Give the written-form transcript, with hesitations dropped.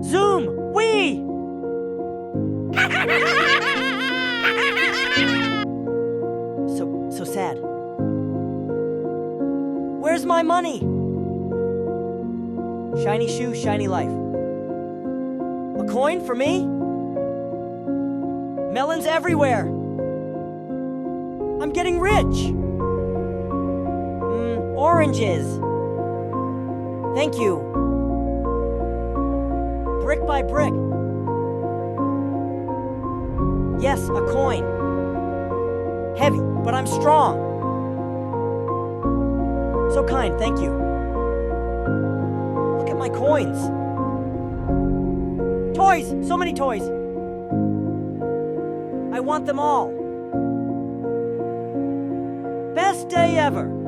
Zoom! Wee! So sad. Where's my money? Shiny shoe, shiny life. A coin for me? Melons everywhere. I'm getting rich. Oranges. Thank you. Brick by brick. Yes, a coin. Heavy, but I'm strong. So kind, thank you. Look at my coins. Toys! So many toys. I want them all. Best day ever.